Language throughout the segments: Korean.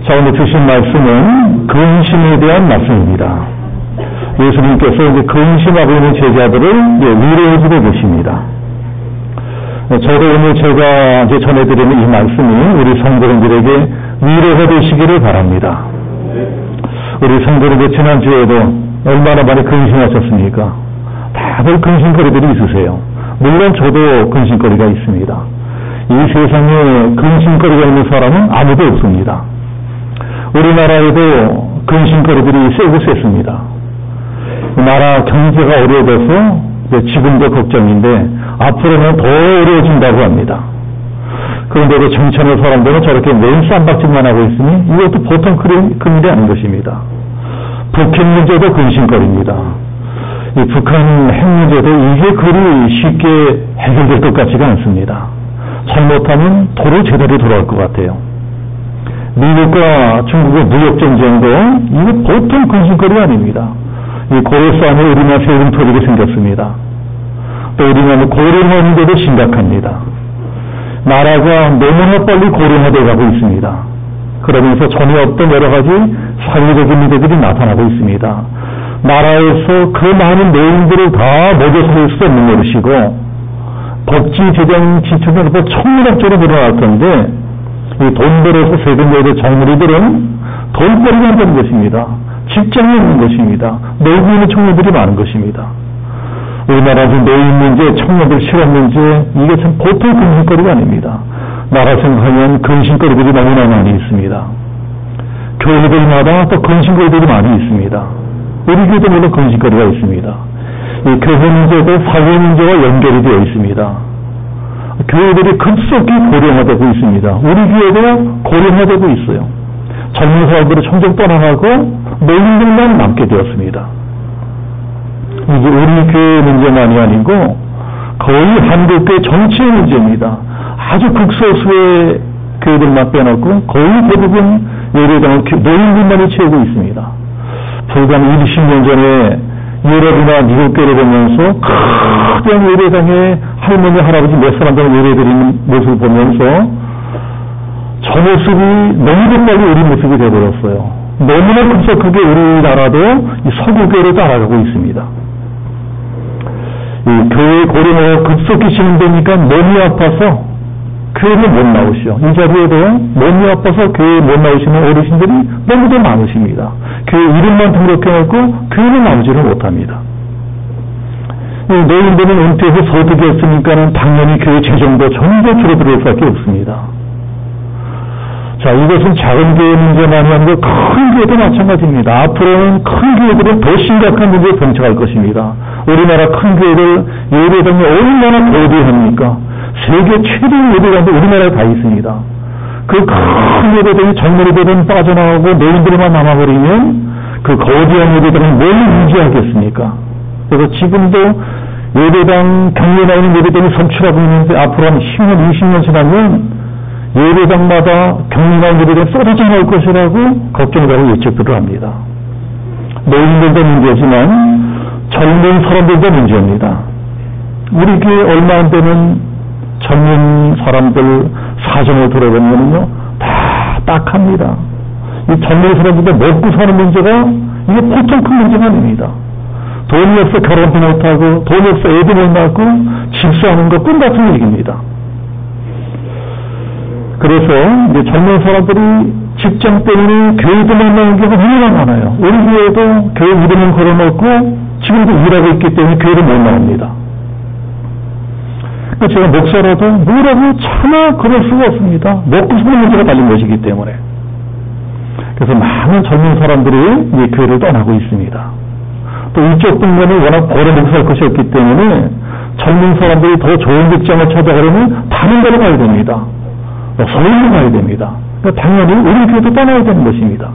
자, 오늘 주신 말씀은 근심에 대한 말씀입니다. 예수님께서 이제 근심하고 있는 제자들을 위로해주고 계십니다. 저도 오늘 제가 이제 전해드리는 이 말씀이 우리 성도님들에게 위로가 되시기를 바랍니다. 우리 성도님들 지난주에도 얼마나 많이 근심하셨습니까? 다들 근심거리들이 있으세요. 물론 저도 근심거리가 있습니다. 이 세상에 근심거리가 있는 사람은 아무도 없습니다. 우리나라에도 근심거리들이 세고 셌습니다. 나라 경제가 어려워져서 지금도 걱정인데 앞으로는 더 어려워진다고 합니다. 그런데도 정치하는 사람들은 저렇게 매일 쌈박질만 하고 있으니 이것도 보통 큰 일이 아닌 것입니다. 북핵 문제도 근심거리입니다. 이 북한 핵 문제도 이게 그리 쉽게 해결될 것 같지가 않습니다. 잘못하면 도로 제대로 돌아올 것 같아요. 미국과 중국의 무역전쟁도 이거 보통 근심거리가 아닙니다. 이 고래싸움에 우리나라 세금 터지게 생겼습니다. 또 우리나라 고령화 문제도 심각합니다. 나라가 너무나 빨리 고령화되어 가고 있습니다. 그러면서 전혀 없던 여러 가지 사회적인 문제들이 나타나고 있습니다. 나라에서 그 많은 노인들을 다 먹여 살릴 수 없는 노릇이고 복지 재정 지출은 천문학적으로 늘어날 텐데 이 돈 벌어서 세금 내는 정부리들은 돈벌이가 안 되는 것입니다. 직장이 없는 것입니다. 놀고 있는 청년들이 많은 것입니다. 우리나라 노인 문제, 청년들 실업 문제 이게 참 보통 근심거리가 아닙니다. 나라 생각하면 근심거리들이 너무나 많이 있습니다. 교회들마다 또 근심거리들이 많이 있습니다. 우리 교회도 물론 근심거리가 있습니다. 이 교회 문제도 사회 문제와 연결이 되어 있습니다. 교회들이 급속히 고령화되고 있습니다. 우리 교회도 고령화되고 있어요. 젊은 사람들이 점점 떠나가고 노인들만 남게 되었습니다. 이게 우리 교회 문제만이 아니고 거의 한국교회 전체의 문제입니다. 아주 극소수의 교회들만 빼놓고 거의 대부분 예배당은 노인들만이 채우고 있습니다. 불과 20년 전에 유럽이나 미국 교회를 보면서 큰 예배당에 할머니, 할아버지 몇 사람 정도 예배드리는 모습을 보면서 저 모습이 너무 빨리 우리 모습이 되어버렸어요. 너무나 급속하게 우리나라도 이 서구교회로 따라가고 있습니다. 이 교회 고령화가 급속히 진행되니까 몸이 아파서 교회를 못 나오시오. 이 자리에도 몸이 아파서 교회에 못 나오시는 어르신들이 너무도 많으십니다. 교회 이름만 등록해놓고 교회는 나오지를 못합니다. 이 노인들은 은퇴해서 소득이 없으니까는 당연히 교회 재정도 전부 줄어들 수밖에 없습니다. 자, 이것은 작은 교회 문제만이 아니고 큰 교회도 마찬가지입니다. 앞으로는 큰 교회들은 더 심각한 문제에 봉착할 것입니다. 우리나라 큰 교회들 예배당이 얼마나 거대합니까? 세계 최대 예배당도 우리나라에 다 있습니다. 그 큰 예배당이 젊은이들은 빠져나가고 노인들만 남아버리면 그 거대한 예배당은 뭘 유지하겠습니까? 그래서 지금도 예배당 경로에 나오는 예배당이 선출하고 있는데 앞으로 한 10년, 20년 지나면 예배당마다 경로나 예배당이 쏟아져 나올 것이라고 걱정하고 예측들을 합니다. 노인들도 문제지만 젊은 사람들도 문제입니다. 우리 교회 얼마 안 되는 젊은 사람들 사정을 들어보면요 다 딱합니다. 이 젊은 사람들도 먹고 사는 문제가 이게 보통 큰 문제가 아닙니다. 돈이 없어 결혼도 못하고 돈이 없어 애도 못 낳고 집사하는 거 꿈같은 얘기입니다. 그래서 이제 젊은 사람들이 직장 때문에 교회도 못 나오는 경우가 너무나 많아요. 우리 교회도 교회 이름을 걸어놓고 지금도 일하고 있기 때문에 교회를 못 나옵니다. 제가 목사라도 뭐라고 차마 그럴 수가 없습니다. 먹고 사는 문제가 달린 것이기 때문에. 그래서 많은 젊은 사람들이 이 교회를 떠나고 있습니다. 또 이쪽 동네는 워낙 오래 목사할 것이 없기 때문에 젊은 사람들이 더 좋은 직장을 찾아가려면 다른 데로 가야 됩니다. 서울로 가야 됩니다. 그러니까 당연히 우리 교회도 떠나야 되는 것입니다.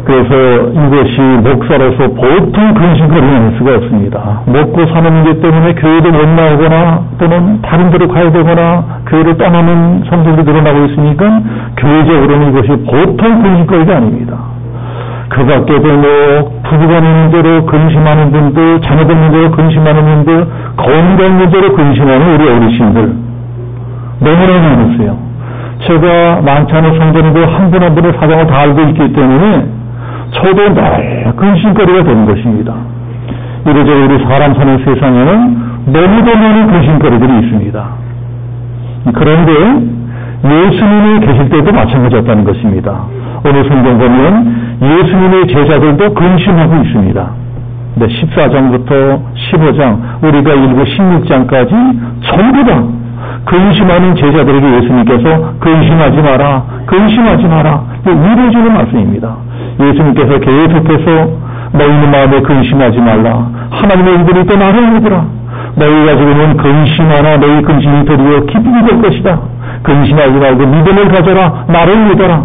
그래서 이것이 목사로서 보통 근심거리는 할 수가 없습니다. 먹고 사는 문제 때문에 교회도 못 나오거나 또는 다른 데로 가야 되거나 교회를 떠나는 성도들이 늘어나고 있으니까 교회적으로는 이것이 보통 근심거리가 아닙니다. 그 밖에도 뭐 부부간의 문제로 근심하는 분들, 자녀들 문제로 근심하는 분들, 건강 문제로 근심하는 우리 어르신들 너무나 많으세요. 제가 많지 않은 성도님들 한 분 한 분의 사정을 다 알고 있기 때문에 저도 늘 근심거리가 되는 것입니다. 이래저래 우리 사람 사는 세상에는 너무도 많은 근심거리들이 있습니다. 그런데 예수님이 계실 때도 마찬가지였다는 것입니다. 오늘 성경 보면 예수님의 제자들도 근심하고 있습니다. 14장부터 15장, 우리가 읽고 16장까지 전부 다 근심하는 제자들에게 예수님께서 근심하지 마라, 근심하지 마라, 위로해주는 말씀입니다. 예수님께서 계속해서 너희는 마음에 근심하지 말라. 하나님의 일들이 또 나를 믿으라. 너희가 지금은 근심하나 너희 근심이 도리어 기쁨이 될 것이다. 근심하지 말고 믿음을 가져라. 나를 믿어라.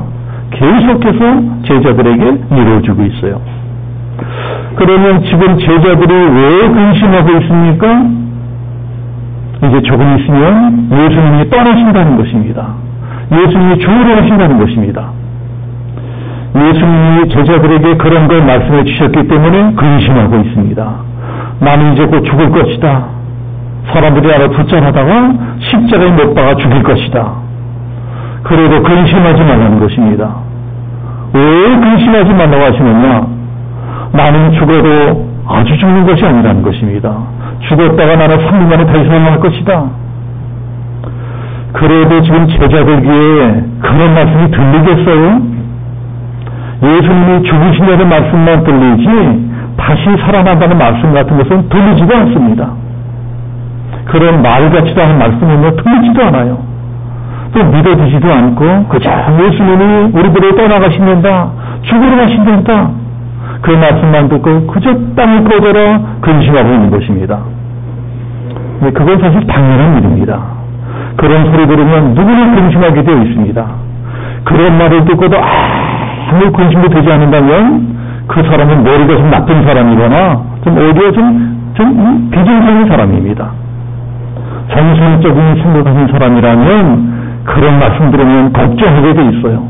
계속해서 제자들에게 위로해주고 있어요. 그러면 지금 제자들이 왜 근심하고 있습니까? 이제 조금 있으면 예수님이 떠나신다는 것입니다. 예수님이 죽으러 가신다는 것입니다. 예수님이 제자들에게 그런 걸 말씀해 주셨기 때문에 근심하고 있습니다. 나는 이제 곧 죽을 것이다. 사람들이 나를 붙잡아다가 십자가에 못 박아 죽일 것이다. 그래도 근심하지 말라는 것입니다. 왜 근심하지 말라고 하시느냐? 나는 죽어도 아주 죽는 것이 아니라는 것입니다. 죽었다가 나는 3일 만에 다시 살아날 것이다. 그래도 지금 제자들 귀에 그런 말씀이 들리겠어요? 예수님이 죽으신다는 말씀만 들리지 다시 살아난다는 말씀 같은 것은 들리지도 않습니다. 그런 말 같지도 않은 말씀은 들리지도 않아요. 또 믿어지지도 않고 그저 예수님이 우리들을 떠나가신다, 죽으러 가신다, 그 말씀만 듣고 그저 땅을 꺼져라 근심하고 있는 것입니다. 그건 사실 당연한 일입니다. 그런 소리 들으면 누구나 근심하게 되어 있습니다. 그런 말을 듣고도 아무 근심도 되지 않는다면 그 사람은 머리가 좀 나쁜 사람이거나 좀 오히려 좀 비정상인 사람입니다. 정상적인 생각하는 사람이라면 그런 말씀 들으면 걱정하게 돼 있어요.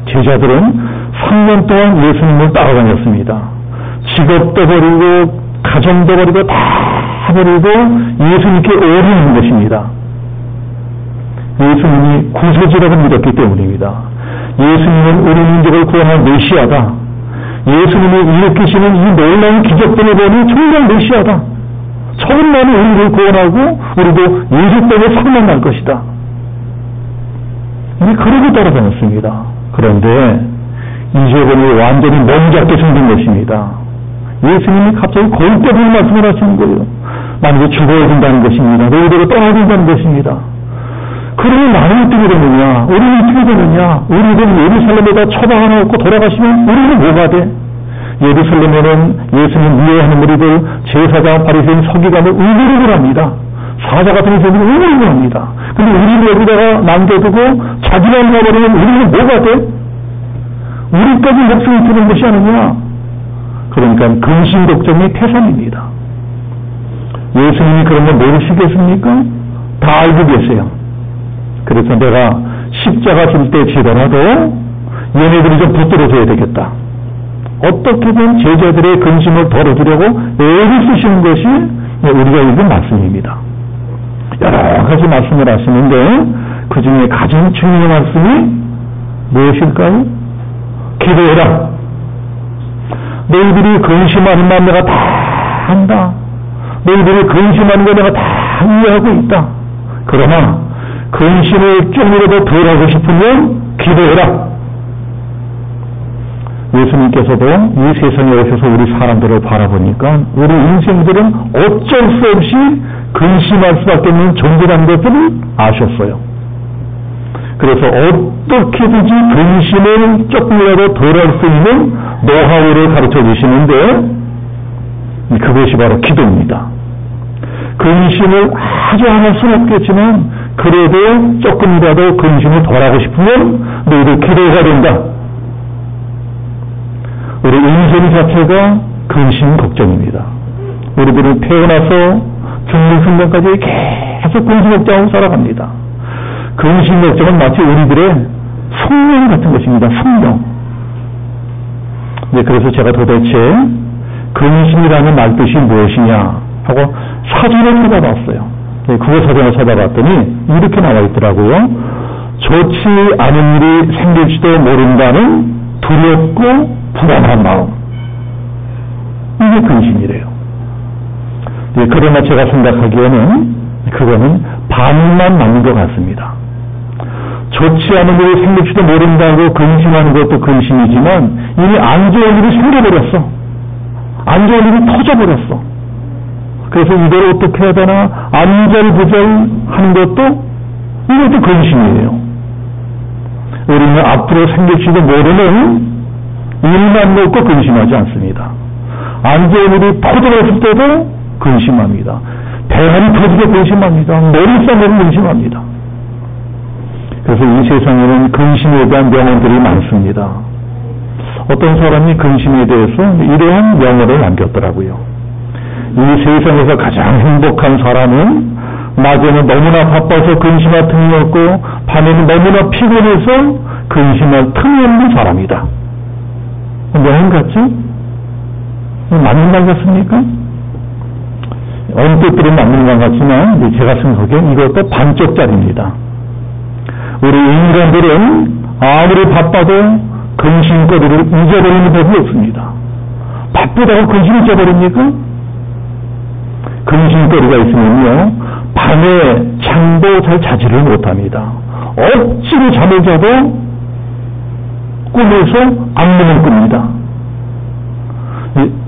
제자들은 3년 동안 예수님을 따라다녔습니다. 직업도 버리고 가정도 버리고 다 버리고 예수님께 오르는 것입니다. 예수님이 구세주라고 믿었기 때문입니다. 예수님은 우리 민족을 구원할 메시아다. 예수님이 일으키시는 이 놀라운 기적들을 보니 정말 메시아다. 처음만에 우리를 구원하고 우리도 예수 때문에 살아날 것이다. 그러고 따라다녔습니다. 그런데 이제 보니 완전히 멍잡게 생긴 것입니다. 예수님이 갑자기 거울대는 말씀을 하시는 거예요. 만약에 죽어야 된다는 것입니다. 너희들을 떠나야 된다는 것입니다. 그러면 나는 어떻게 되느냐? 우리는 어떻게 되느냐? 우리는 예루살렘에다 처방하놓고 돌아가시면 우리는 뭐가 돼? 예루살렘에는 예수님 미워하는 무리들, 제사장, 바리새인, 서기관을 의무를 합니다. 사자 같은 경우는 의무를 합니다. 근데 우리를 여기다가 남겨두고 자기만 가버리면 우리는 뭐가 돼? 우리까지 목숨을 주는 것이 아니냐? 그러니까 근심 걱정이 태산입니다. 예수님이 그런 걸 모르시겠습니까? 다 알고 계세요. 그래서 내가 십자가 질 때 지더라도 얘네들이 좀 붙들어줘야 되겠다. 어떻게든 제자들의 근심을 덜어주려고 애를 쓰시는 것이 우리가 읽은 말씀입니다. 여러 가지 말씀을 하시는데 그 중에 가장 중요한 말씀이 무엇일까요? 기도해라. 너희들이 근심하는 만 내가 다 한다. 너희들이 근심하는 거 내가 다 이해하고 있다. 그러나 근심을 조금이라도 덜 하고 싶으면 기도해라. 예수님께서도 이 세상에 오셔서 우리 사람들을 바라보니까 우리 인생들은 어쩔 수 없이 근심할 수밖에 없는 존재라는 것을 아셨어요. 그래서 어떻게든지 근심을 조금이라도 덜 할 수 있는 노하우를 가르쳐 주시는데 그것이 바로 기도입니다. 근심을 아주 안 할 수는 없겠지만 그래도 조금이라도 근심을 덜 하고 싶으면 너희들 기도해야 된다. 우리 인생 자체가 근심 걱정입니다. 우리들은 태어나서 죽는 순간까지 계속 근심 걱정하고 살아갑니다. 근심 걱정은 마치 우리들의 숙명 같은 것입니다. 숙명. 네, 그래서 제가 도대체 근심이라는 말뜻이 무엇이냐 하고 사전을 찾아봤어요. 네, 국어 사전을 찾아봤더니 이렇게 나와 있더라고요. 좋지 않은 일이 생길지도 모른다는 두렵고 불안한 마음. 이게 근심이래요. 예, 그러나 제가 생각하기에는 그거는 반만 맞는 것 같습니다. 좋지 않은 일이 생길지도 모른다고 근심하는 것도 근심이지만 이미 안 좋은 일이 생겨버렸어. 안 좋은 일이 터져버렸어. 그래서 이걸 어떻게 해야 되나 안절부절 하는 것도 이것도 근심이에요. 우리는 앞으로 생길지도 모르는 일만 놓고 근심하지 않습니다. 안 좋은 일이 터져버렸을 때도 근심합니다. 대안이 터지게 근심합니다. 머리싸움에도 근심합니다. 그래서 이 세상에는 근심에 대한 명언들이 많습니다. 어떤 사람이 근심에 대해서 이러한 명언을 남겼더라고요. 이 세상에서 가장 행복한 사람은 낮에는 너무나 바빠서 근심할 틈이 없고 밤에는 너무나 피곤해서 근심할 틈이 없는 사람이다. 명언 같죠? 맞는 말 같습니까? 언뜻 들으면 맞는 말 같지만 제가 생각하기엔 이것도 반쪽짜리입니다. 우리 인간들은 아무리 바빠도 근심거리를 잊어버리는 법이 없습니다. 바쁘다고 근심을 잊어버립니까? 근심거리가 있으면요 밤에 잠도 잘 자지를 못합니다. 억지로 잠을 자도 꿈에서 악몽을 꿉니다.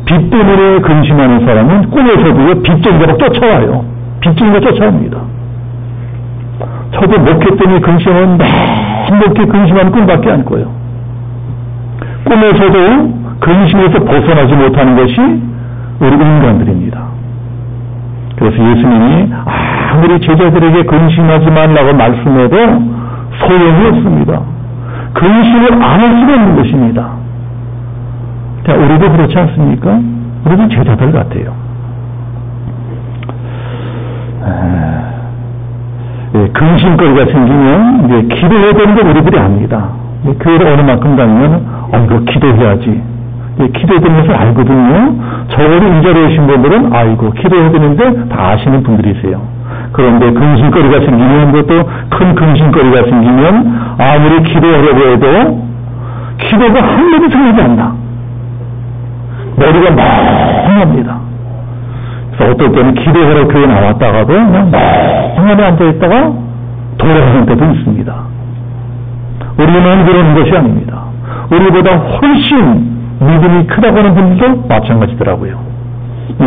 빚 때문에 근심하는 사람은 꿈에서도요 빚쟁이가 쫓아와요. 빚쟁이가 쫓아옵니다. 저도 목회 때문에 근심은 목회 근심하는 꿈밖에 안 꿔요. 꿈에서도 근심에서 벗어나지 못하는 것이 우리 인간들입니다. 그래서 예수님이 아무리 제자들에게 근심하지 말라고 말씀해도 소용이 없습니다. 근심을 안 할 수가 없는 것입니다. 자, 우리도 그렇지 않습니까? 우리도 제자들 같아요. 근심거리가 생기면 이제 기도해야 되는 걸 우리들이 압니다. 교회를 어느 만큼 다니면 이거 기도해야지. 기도해야 되는 것을 알거든요. 저를 인자로 오신 분들은 아이고 기도해야 되는데 다 아시는 분들이세요. 그런데 근심거리가 생기면 그것도 큰 근심거리가 생기면 아무리 기도하려고 해도 기도가 한 번도 생기지 않나. 머리가 멍합니다. 그래서 어떨 때는 기도하러 교회 나왔다가도 그냥 멍하니 앉아있다가 돌아가는 때도 있습니다. 우리는 그런 것이 아닙니다. 우리보다 훨씬 믿음이 크다고 하는 분들도 마찬가지더라고요.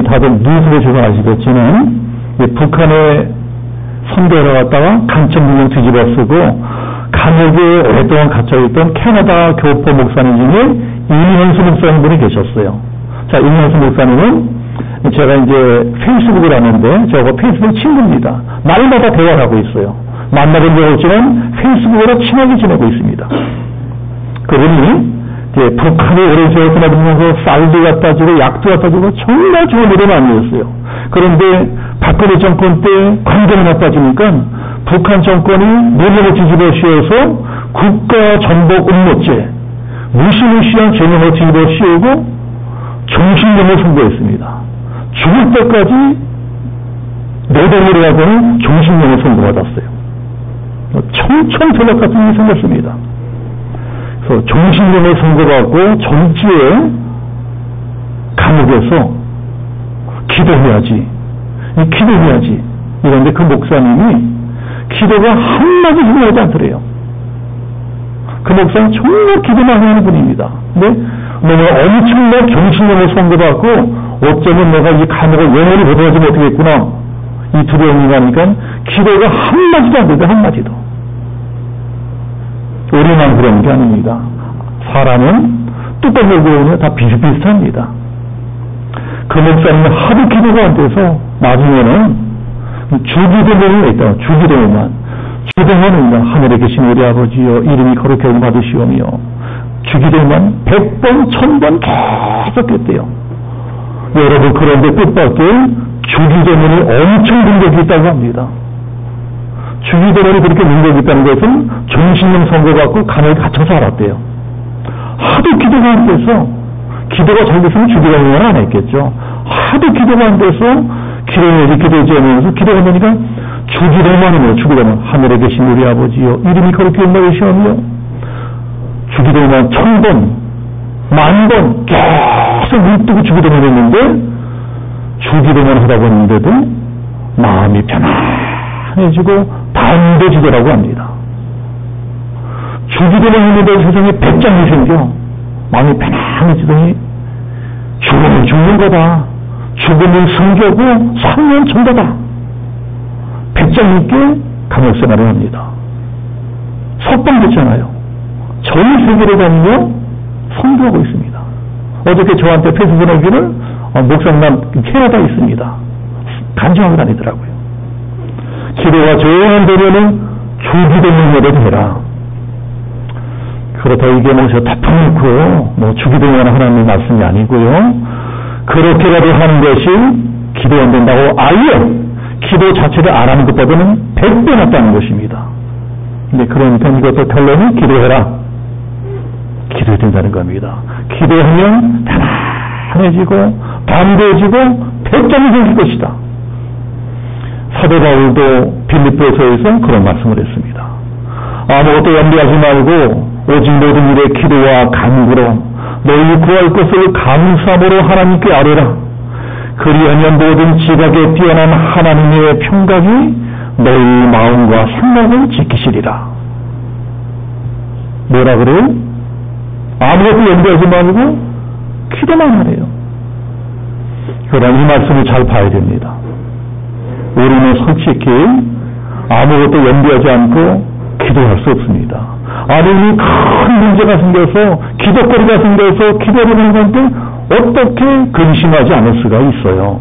다들 뉴스에 조금 아시겠지만 북한에 선대하러 갔다가 간첩문명 뒤집어 쓰고 감옥에 오랫동안 갇혀있던 캐나다 교포 목사님 중에 임현수 목사님 분이 계셨어요. 자, 임현수 목사님은 제가 이제 페이스북을 하는데 저하고 페이스북 친구입니다. 날마다 대화를 하고 있어요. 만나본 적 없지만 페이스북으로 친하게 지내고 있습니다. 그분이 이제 북한에 오래 세월 떠나면서 쌀도 갖다 주고 약도 갖다 주고 정말 좋은 일을 많이 했어요. 그런데 박근혜 정권 때 관계가 나빠지니까 북한 정권이 문을 뒤집어 씌워서 국가 전복 음모죄, 무시무시한 죄명을 뒤집어 씌우고 종신형을 선고했습니다. 죽을 때까지 노동이라고는 종신형을 선고받았어요. 청천벽력 같은 일이 생겼습니다. 그래서 종신형을 선고받고 정치에 감옥에서 기도해야지. 기도해야지. 이런데 그 목사님이 기도가 한마디도 하지 않더래요. 그 목사는 정말 기도만 하는 분입니다. 근데 내가 엄청난 종신형을 선고받고 어쩌면 내가 이 감옥을 영원히 벗어나지 못하겠구나. 이 두려움이 가니까 기도가 한마디도 안 되죠. 한마디도. 우리만 그런 게 아닙니다. 사람은 뚜껑 열고 오면 다 비슷비슷합니다. 그 목사님은 하도 기도가 안 돼서 나중에는 주기도문이 있다. 주기도문만. 주기도문은 하늘에 계신 우리 아버지여 이름이 거룩히 받으시오며 주기도문만 100번 1000번 계속 했대요. 여러분 그런데 뜻밖의 주기도문이 엄청 능력이 있다고 합니다. 주기도문이 그렇게 능력이 있다는 것은 종신형 선고받고 감옥에 갇혀서 알았대요. 하도 기도가 안 돼서 기도가 잘 됐으면 주기도문은 안 했겠죠. 하도 기도가 안 돼서 기도를 이렇게 되지 않으면서 기도가 되니까 주기도만 하며 주기도만 하늘에 계신 우리 아버지여 이름이 거룩히 여기시오며 주기도만 1000번, 10,000번 계속 눈 뜨고 주기도만 했는데 주기도만 하다 보는데도 마음이 편안해지고 담대지더라고 합니다. 주기도만 했는데 세상에 배짱이 생겨 마음이 편안해지더니 죽으면 죽는 거다. 죽으면 성교고 살면 천다다. 배짱 있게 감옥생활을 합니다. 석방됐잖아요. 전 세계를 다니며 선교하고 있습니다. 어저께 저한테 페이스북 보내기를 목사님 캐나다에 있습니다. 간증하고 다니더라고요. 기도가 조용되면은 주기도문이라도 해라. 그렇다 이게 뭐 저 덮어놓고 뭐 주기도문 하나님의 말씀이 아니고요. 그렇게라도 하는 것이 기도 안 된다고 아예 기도 자체를 안 하는 것보다는 100배 낫다는 것입니다. 근데 그러니까 이것도 결론은 기도해라. 기도해야 된다는 겁니다. 기도하면 편안해지고 담대해지고 배짱이 생길 것이다. 사도 바울도 빌립보서에서 그런 말씀을 했습니다. 아무것도 염려하지 말고 오직 모든 일에 기도와 간구로 너희 구할 것을 감사함으로 하나님께 아뢰라. 그리하면 모든 지각에 뛰어난 하나님의 평강이 너희 마음과 생각을 지키시리라. 뭐라 그래요? 아무것도 염려하지 말고 기도만 하래요. 그러나 이 말씀을 잘 봐야 됩니다. 우리는 솔직히 아무것도 염려하지 않고 기도할 수 없습니다. 아니 큰 문제가 생겨서 기도거리가 생겨서 기도하는 건데 어떻게 근심하지 않을 수가 있어요.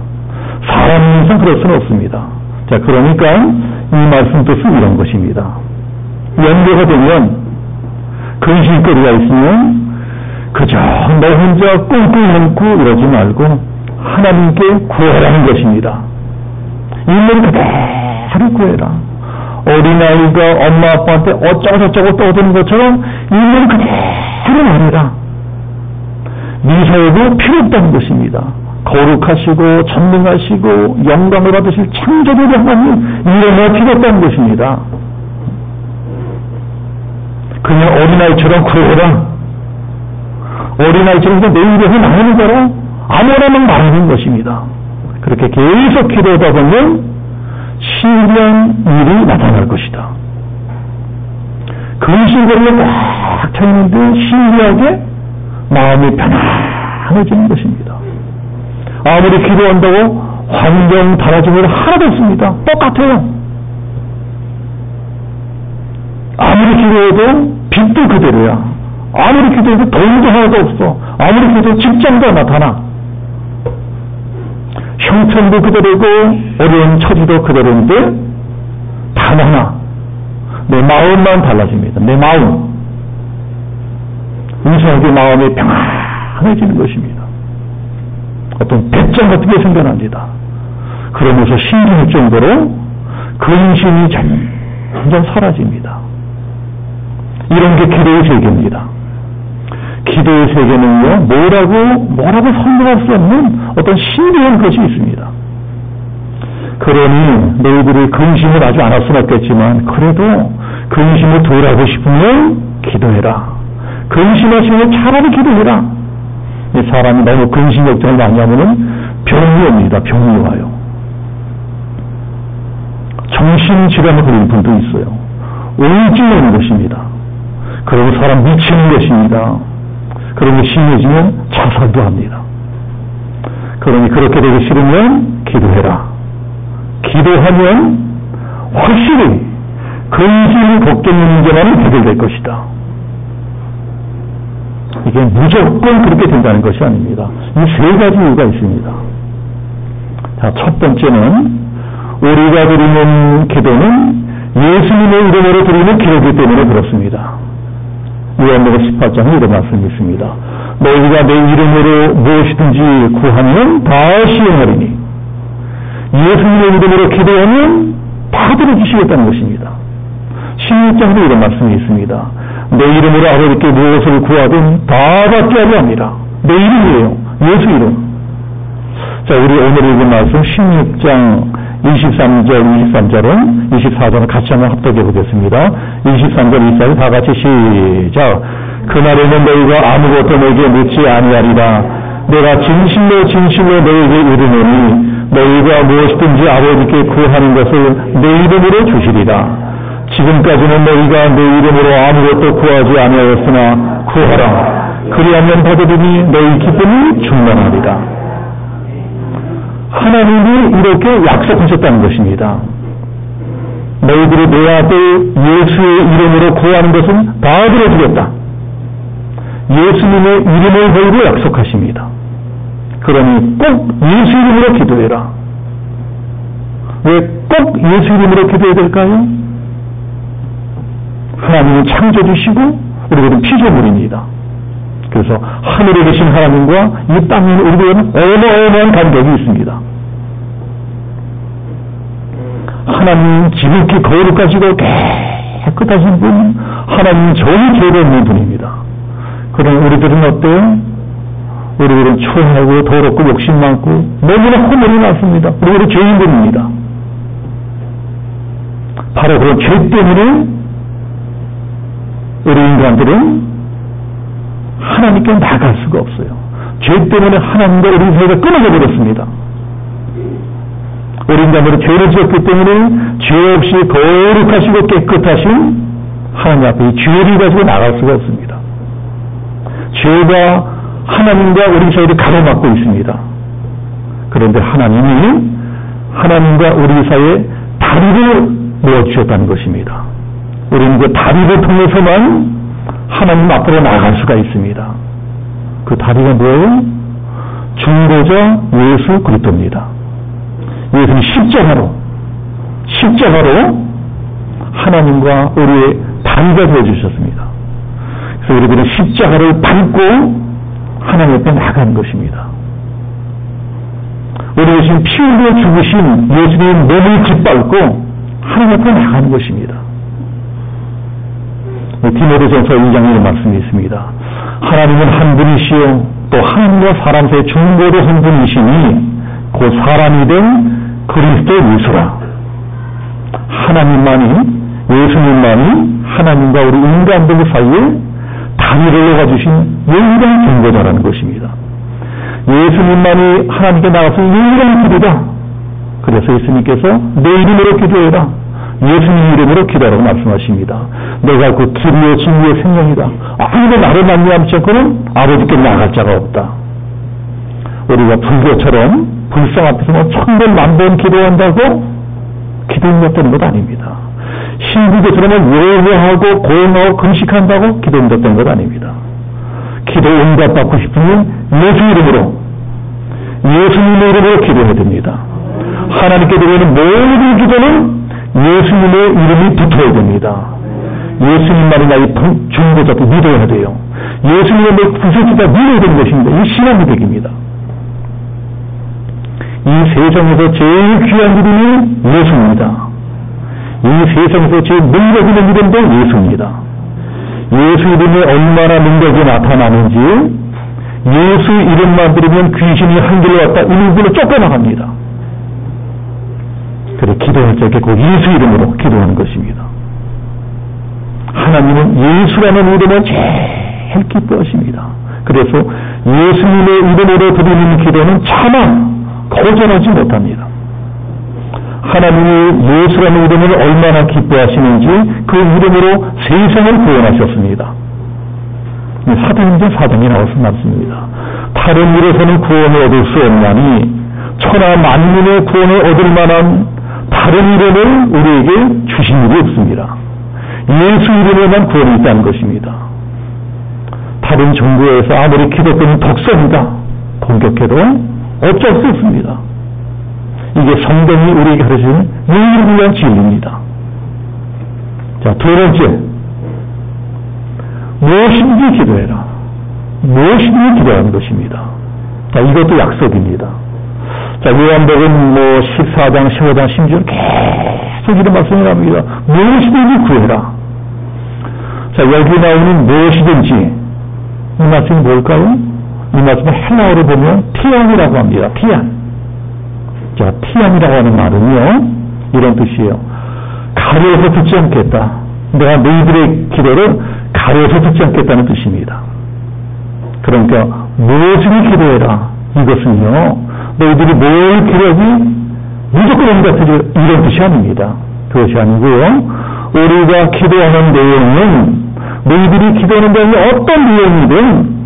사람 인생 그럴 수는 없습니다. 자, 그러니까 이 말씀 뜻은 이런 것입니다. 염려가 되면 근심거리가 있으면 그저 너 혼자 끙끙 앓고 이러지 말고 하나님께 구하라는 것입니다. 있는 그대로 구해라. 어린아이가 엄마 아빠한테 어쩌고저쩌고 떠드는 것처럼 있는 그대로 말해라. 미사여도 필요 없다는 것입니다. 거룩하시고 전능하시고 영광을 받으실 창조주의 하나님 이름에 필요 없다는 것입니다. 그냥 어린아이처럼 구해라. 어린아이처럼 내 이름을 나누는 거라 아무나 말하는 것입니다. 그렇게 계속 기도하다 보면 신비한 일이 나타날 것이다. 근심거리가 꽉 차있는데 신비하게 마음이 편안해지는 것입니다. 아무리 기도한다고 환경 달라진 건 하나도 없습니다. 똑같아요. 아무리 기도해도 빛도 그대로야. 아무리 기도해도 도움도 하나도 없어. 아무리 기도해도 직장도 나타나. 형편도 그대로고 어려운 처지도 그대로인데 단 하나 내 마음만 달라집니다. 내 마음 이상하게 마음이 평안해지는 것입니다. 어떤 배짱 같은 게 생겨납니다. 그러면서 신기할 정도로 근심이 점점 사라집니다. 이런 게 기도의 세계입니다. 기도의 세계는요, 뭐라고 설명할 수 없는 어떤 신비한 것이 있습니다. 그러니 너희들이 근심을 아주 안 할 수는 없겠지만 그래도 근심을 덜하고 싶으면 기도해라. 근심하시면 차라리 기도해라. 사람이 너무 근심 걱정을 많이 하면은 병이 옵니다. 병이 와요. 정신질환을 걸리는 분도 있어요. 우울증이 오는 것입니다. 그러면 사람 미치는 것입니다. 그러면 심해지면 자살도 합니다. 그러니 그렇게 되기 싫으면 기도해라. 기도하면 확실히 근심 걱정 문제만은 해결될 것이다. 이게 무조건 그렇게 된다는 것이 아닙니다. 이 세 가지 이유가 있습니다. 자, 첫 번째는 우리가 드리는 기도는 예수님의 이름으로 드리는 기도이기 때문에 그렇습니다. 요한복음 18장에 이런 말씀이 있습니다. 너희가 내 이름으로 무엇이든지 구하면 다 시행하리니 예수님의 이름으로 기도하면 다 들어주시겠다는 것입니다. 16장에도 이런 말씀이 있습니다. 내 이름으로 아버지께 무엇을 구하든 다 받게 하려 합니다. 내 이름이에요. 예수 이름. 자, 우리 오늘 읽은 말씀 16장 23절, 23절은 24절은 같이 한번 합독해 보겠습니다. 23절, 24절 다 같이 시작. 그날에는 너희가 아무것도 내게 묻지 아니하리라. 내가 진실로 진실로 너희에게 이르노니 너희가 무엇이든지 아버지께 구하는 것을 내 이름으로 주시리라. 지금까지는 너희가 내 이름으로 아무것도 구하지 아니하였으나 구하라. 그리하면 받으리니 너희 기쁨이 충만하리라. 하나님이 이렇게 약속하셨다는 것입니다. 너희들이 내 아들 예수의 이름으로 구하는 것은 다 들어주겠다. 예수님의 이름을 걸고 약속하십니다. 그러니 꼭 예수 이름으로 기도해라. 왜 꼭 예수 이름으로 기도해야 될까요? 하나님은 창조주시고 우리들은 피조물입니다. 그래서 하늘에 계신 하나님과 이 땅에 우리들은 어마어마한 간격이 있습니다. 하나님 지극히 거룩하시고 깨끗하신 분, 하나님 전히 죄가 없는 분입니다. 그럼 우리들은 어때요? 우리들은 초라하고 더럽고 욕심 많고 너무나 허물이 많습니다. 우리들은 죄인들입니다. 바로 그런 죄 때문에 우리 인간들은 하나님께 나갈 수가 없어요. 죄 때문에 하나님과 우리 사이가 끊어져 버렸습니다. 우리 인간들은 죄를 지었기 때문에 죄 없이 거룩하시고 깨끗하신 하나님 앞에 이 죄를 가지고 나갈 수가 없습니다. 죄가 하나님과 우리 사이를 가로막고 있습니다. 그런데 하나님이 하나님과 우리 사이에 다리를 놓아주셨다는 것입니다. 우리는 그 다리를 통해서만 하나님 앞으로 나아갈 수가 있습니다. 그 다리가 뭐예요? 중보자 예수 그리스도입니다. 예수는 십자가로 하나님과 우리의 다리가 되어주셨습니다. 그래서 우리들은 십자가를 밟고 하나님 앞에 나가는 것입니다. 우리 대신 피 흘려 죽으신 예수님의 몸을 짓밟고 하나님 앞에 나가는 것입니다. 디모데전서 2장 이런 말씀이 있습니다. 하나님은 한 분이시요 또 하나님과 사람 사이의 중보도 한 분이시니 곧 사람이 된 그리스도 예수라. 예수님만이 하나님과 우리 인간들 사이에 다리를 놓아주신 유일한 중보자라는 것입니다. 예수님만이 하나님께 나가서 유일한 길이다. 그래서 예수님께서 내 이름으로 기도해라. 예수님 이름으로 기도하라고 말씀하십니다. 내가 그 길이요 진리요 생명이다. 아무도 나를 만나지 않고는 아버지께 나갈 자가 없다. 우리가 불교처럼 불상 앞에서 뭐 1000번, 10,000번 기도한다고 기도 응답되는 것 아닙니다. 신부교처럼 예배하고 고행하고 금식한다고 기도 응답되는 것 아닙니다. 기도 응답받고 싶으면 예수 이름으로, 예수님의 이름으로 기도해야 됩니다. 하나님께 드리는 모든 기도는 예수님의 이름이 붙어야 됩니다. 예수님만이 나의 중보자도 믿어야 돼요. 예수님의 내 구세주가 믿어야 되는 것입니다. 이 신앙 고백입니다. 이 세상에서 제일 귀한 이름이 예수입니다. 이 세상에서 제일 능력 있는 이름도 예수입니다. 예수 이름이 얼마나 능력이 나타나는지 예수 이름만 들으면 귀신이 한 길로 왔다 일부러 쫓겨나갑니다. 그래 기도할 적에 그 예수 이름으로 기도하는 것입니다. 하나님은 예수라는 이름을 제일 기뻐하십니다. 그래서 예수님의 이름으로 드리는 기도는 차마 거절하지 못합니다. 하나님이 예수라는 이름을 얼마나 기뻐하시는지 그 이름으로 세상을 구원하셨습니다. 사도행전 4장에 나와서 말씀입니다. 다른 일에서는 구원을 얻을 수 없나니 천하 만민의 구원을 얻을 만한 다른 이름을 우리에게 주신 일이 없습니다. 예수 이름에만 구원이 있다는 것입니다. 다른 종교에서 아무리 기독교는 독설이다 공격해도 어쩔 수 없습니다. 이게 성경이 우리에게 가르치는 유일무이한 진리입니다. 자, 두 번째, 무엇인지 기도해라. 무엇인지 기도하는 것입니다. 자, 이것도 약속입니다. 자, 요한복음 14장, 15장, 16절 계속 이런 말씀을 합니다. 무엇이든지 구해라. 자, 여기 나오는 무엇이든지 이 말씀이 뭘까요? 이 말씀은 헬라어로 보면 티안이라고 합니다. 티안. 자, 티안이라고 하는 말은요, 이런 뜻이에요. 가려서 듣지 않겠다. 내가 너희들의 기도를 가려서 듣지 않겠다는 뜻입니다. 그러니까 무엇을 기도해라. 이것은요, 너희들이 뭘 기도하지 무조건 응답해줄 이런 뜻이 아닙니다. 그것이 아니고요, 우리가 기도하는 내용은 너희들이 기도하는 내용이 어떤 내용이든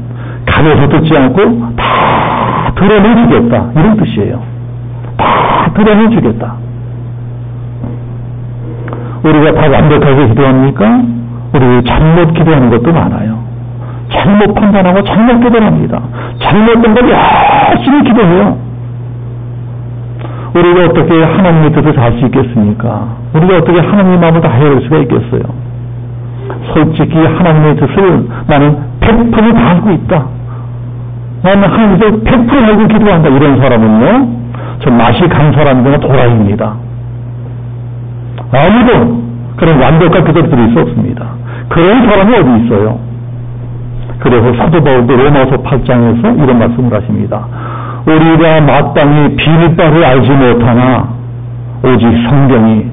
가려서 듣지 않고 다 드러내주겠다. 이런 뜻이에요. 다 드러내주겠다. 우리가 다 완벽하게 기도합니까? 우리 잘못 기도하는 것도 많아요. 잘못 판단하고 잘못 기도합니다. 잘못된 걸 열심히 기도해요. 우리가 어떻게 하나님의 뜻을 알 수 있겠습니까? 우리가 어떻게 하나님의 마음을 다 헤아릴 수가 있겠어요? 솔직히 하나님의 뜻을 나는 100% 다 알고 있다. 나는 하나님의 뜻을 100% 알고 기도한다. 이런 사람은요, 저 맛이 간 사람들은 도라이입니다. 아무도 그런 완벽한 기도를 드릴 수 없습니다. 그런 사람이 어디 있어요? 그래서 사도 바울도 로마서 8장에서 이런 말씀을 하십니다. 우리가 마땅히 빌 바를 알지 못하나 오직 성경이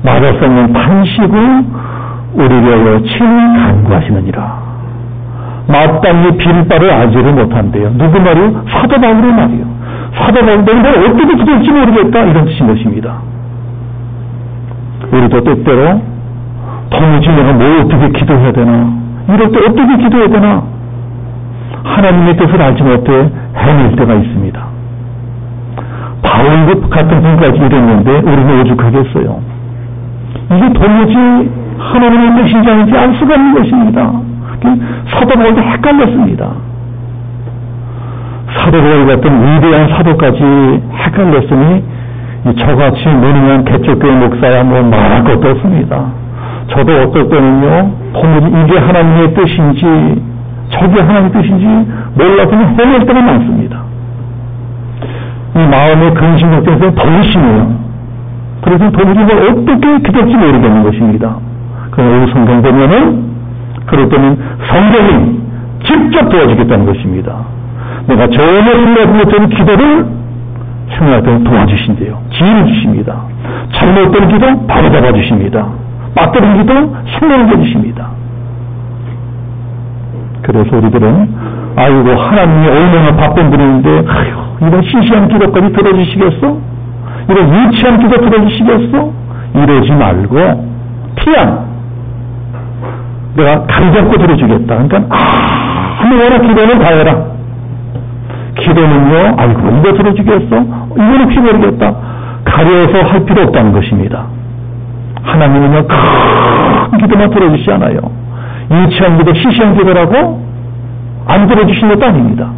말할 수 없는 탄식을 우리를 친히 간구하시느니라. 마땅히 빌 바를 알지를 못한대요. 누구 말이요? 사도 바울의 말이요. 사도 바울, 내가 어떻게 기도할지 모르겠다. 이런 뜻인 것입니다. 우리도 때때로 도무지 내가 뭘 어떻게 기도해야 되나, 이럴 때 어떻게 기도해야 되나, 하나님의 뜻을 알지 못해 헤맬 때가 있습니다. 바울 같은 분까지 이랬는데 우리는 오죽하겠어요. 이게 도무지 하나님의 뜻인지 아닌지 알 수가 없는 것입니다. 사도 바울도 헷갈렸습니다. 사도 바울 같은 위대한 사도까지 헷갈렸으니 저같이 무능한 개척교회 목사야 뭐 말할 것도 없습니다. 저도 어떨 때는요, 도무지 이게 하나님의 뜻인지 저게 하나님의 뜻인지 몰라서 헤맬 때가 많습니다. 이 마음의 근심 걱정에서 더 심해요. 그래서 도무지 뭘 어떻게 기도할지 모르겠는 것입니다. 그러나 우리 성경 보면은 그럴 때는 성경이 직접 도와주겠다는 것입니다. 내가 전혀 생각하지 못하는 기도를 생각할 때 도와주신대요. 지혜를 주십니다. 잘못된 기도 바로 잡아주십니다. 빠뜨린 기도 생명을 해주십니다. 그래서 우리들은 아이고 하나님이 얼마나 바쁜 분인데 이런 시시한 기도까지 들어주시겠어? 이런 유치한 기도 들어주시겠어? 이러지 말고 피한 내가 가리 잡고 들어주겠다. 그러니까 아무거나 기도는 다 해라. 기도는요, 아이고 이거 들어주겠어? 이건 혹시 모르겠다. 가려서 할 필요 없다는 것입니다. 하나님은요 큰 기도만 들어주시지 않아요. 유치한 기도, 시시한 기도라고 안 들어주신 것도 아닙니다.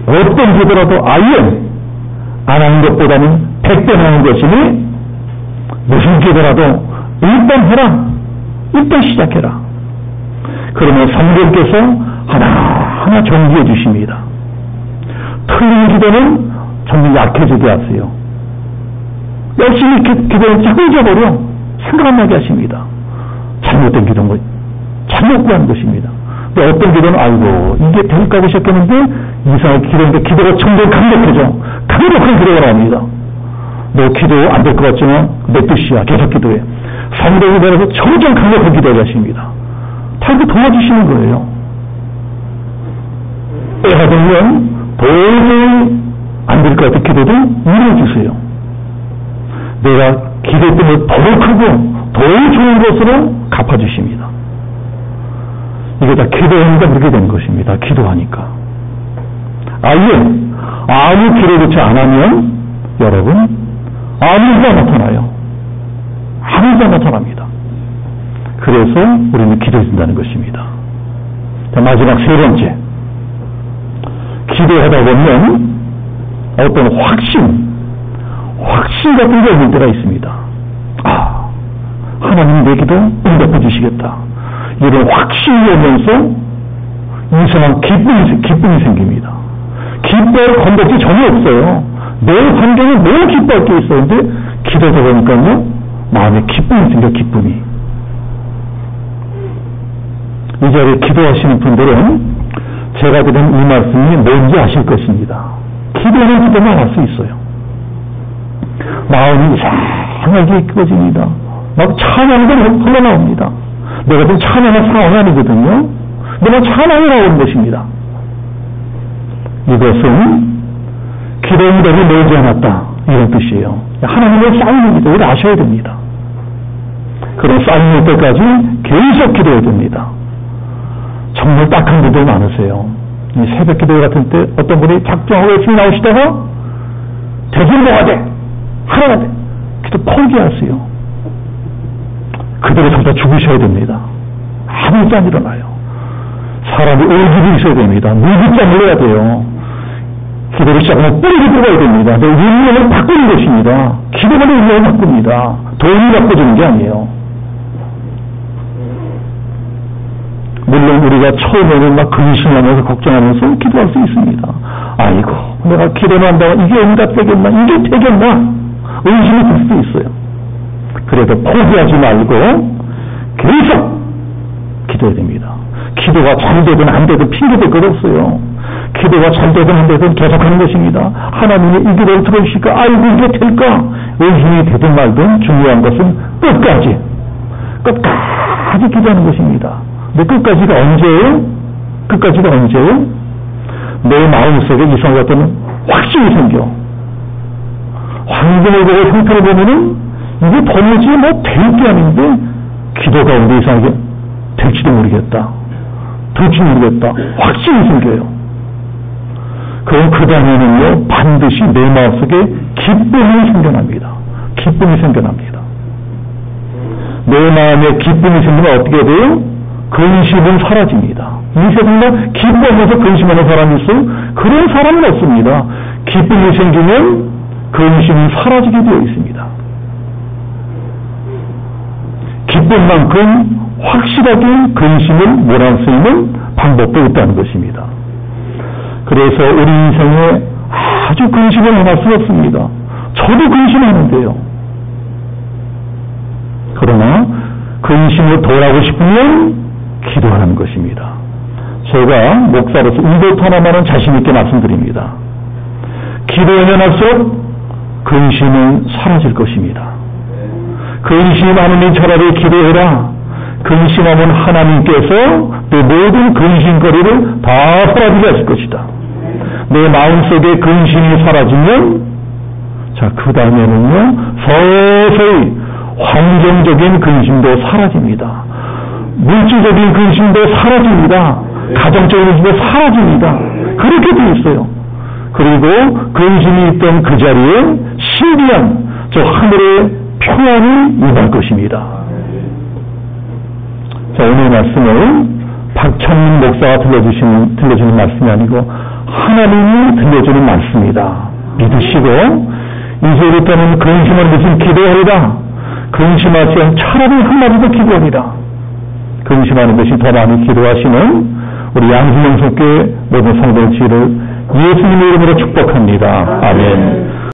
어떤 기도라도 아예 안 하는 것보다는 100배 하는 것이니 무슨 기도라도 일단 해라. 일단 시작해라. 그러면 성령께서 하나하나 정지해 주십니다. 틀린 기도는 점점 약해지게 하세요. 열심히 기도를 자꾸 잊어버려. 생각 안 나게 하십니다. 잘못된 기도는 잘못 구하는 것입니다. 근데 어떤 기도는 아이고 이게 될까 하고 시작했는데 이상하게 기도인데 기도가 점점 강력해져. 강력한 기도가 나옵니다. 너 기도 안 될 것 같지만 내 뜻이야. 계속 기도해. 성령이 내려서 점점 강력한 기도를 하십니다. 다 이렇게 도와주시는 거예요. 때가 되면 도저히 안 될 것 같은 기도도 이루어주세요. 내가 기도 때문에 더 크고 더 좋은 것으로 갚아주십니다. 이게 다 기도하니까 그렇게 된 것입니다. 기도하니까. 아예 아무 기도조차 안 하면 여러분 아무 일이 안 나타나요. 아무 일이 안 나타납니다. 그래서 우리는 기도해야 된다는 것입니다. 자, 마지막 세 번째. 기도하다 보면 어떤 확신 같은 게 있는 때가 있습니다. 하나님 내 기도 응답해 주시겠다. 이런 확신이 오면서 이상한 기쁨이 생깁니다. 기뻐할 건덕지 전혀 없어요. 내 환경에 뭘 기뻐할 게 있어요. 근데 기도하다 보니까요, 마음에 기쁨이 생겨, 기쁨이. 이 자리에 기도하시는 분들은 제가 드린 이 말씀이 뭔지 아실 것입니다. 기도하는 기도만 할 수 있어요. 마음이 이상하게 이끌어집니다. 막 찬양도 흘러나옵니다. 내가 지금 찬양할 상황이 아니거든요. 내가 찬양을 하는 것입니다. 이것은 기도인들이 멀지 않았다, 이런 뜻이에요. 하나님의 사인입니다. 이걸 아셔야 됩니다. 그런 사인일 때까지 계속 기도해야 됩니다. 정말 딱한 분들 많으세요. 이 새벽 기도 같은 때 어떤 분이 작정하고 열심히 나오시다가 대신 뭐가 돼? 하나가 돼. 기도 포기하세요. 그대로 살다 죽으셔야 됩니다. 아무것도 안 일어나요. 사람이 의지가 있어야 됩니다. 물깃자 물러야 돼요. 기도를 시작하면 뿌리를 들어가야 됩니다. 내 운명을 바꾸는 것입니다. 기도가 내 운명을 바꿉니다. 돈이 바꿔주는 게 아니에요. 물론 우리가 처음에는 막 근심하면서 걱정하면서 기도할 수 있습니다. 아이고, 내가 기도를 한다면 이게 응답되겠나? 이게 되겠나? 의심이 들 수도 있어요. 그래도 포기하지 말고 계속 기도해야 됩니다. 기도가 잘 되든 안 되든 핑계댈 것 없어요. 기도가 잘 되든 안 되든 계속하는 것입니다. 하나님이 이 기도를 들어주실까? 아이고, 이게 될까? 의심이 되든 말든 중요한 것은 끝까지 기도하는 것입니다. 근데 끝까지가 언제예요? 끝까지가 언제예요? 내 마음속에 이상 같은 확신이 생겨. 환경을 보고 형편을 보면은 이게 도무지 될 게 아닌데 기도 가운데 이상하게 될지도 모르겠다. 될지도 모르겠다. 확신이 생겨요. 그럼 그 다음에는요, 반드시 내 마음속에 기쁨이 생겨납니다. 기쁨이 생겨납니다. 내 마음에 기쁨이 생기면 어떻게 돼요? 근심은 사라집니다. 이 세상에 기뻐하면서 근심하는 사람이 있어요? 그런 사람은 없습니다. 기쁨이 생기면 근심은 사라지게 되어 있습니다. 기쁜 만큼 확실하게 근심을 몰아낼 수 있는 방법도 있다는 것입니다. 그래서 우리 인생에 아주 근심을 행할 수 없습니다. 저도 근심하는데요. 그러나 근심을 덜하고 싶으면 기도하는 것입니다. 제가 목사로서 이것 하나만은 자신 있게 말씀드립니다. 기도하면 할수록 근심은 사라질 것입니다. 근심하는 차라리 기도해라. 근심하면 하나님께서 내 모든 근심거리를 다 사라지게 하실 것이다. 내 마음속에 근심이 사라지면 그 다음에는요, 서서히 환경적인 근심도 사라집니다. 물질적인 근심도 사라집니다. 가정적인 근심도 사라집니다. 그렇게 되어 있어요. 그리고 근심이 있던 그 자리에 신비한 저 하늘의 평안이 임할 것입니다. 자, 오늘 말씀은 박천민 목사가 들려주는 말씀이 아니고 하나님이 들려주는 말씀이다. 믿으시고 이제부터는 근심하는 것은 기도하리라. 근심하지 않고 차라리 한마디도 기도하리라. 근심하는 것이 더 많이 기도하시는 우리 양수명석교회 모든 성도의 지혜를 예수님의 이름으로 축복합니다. 아멘.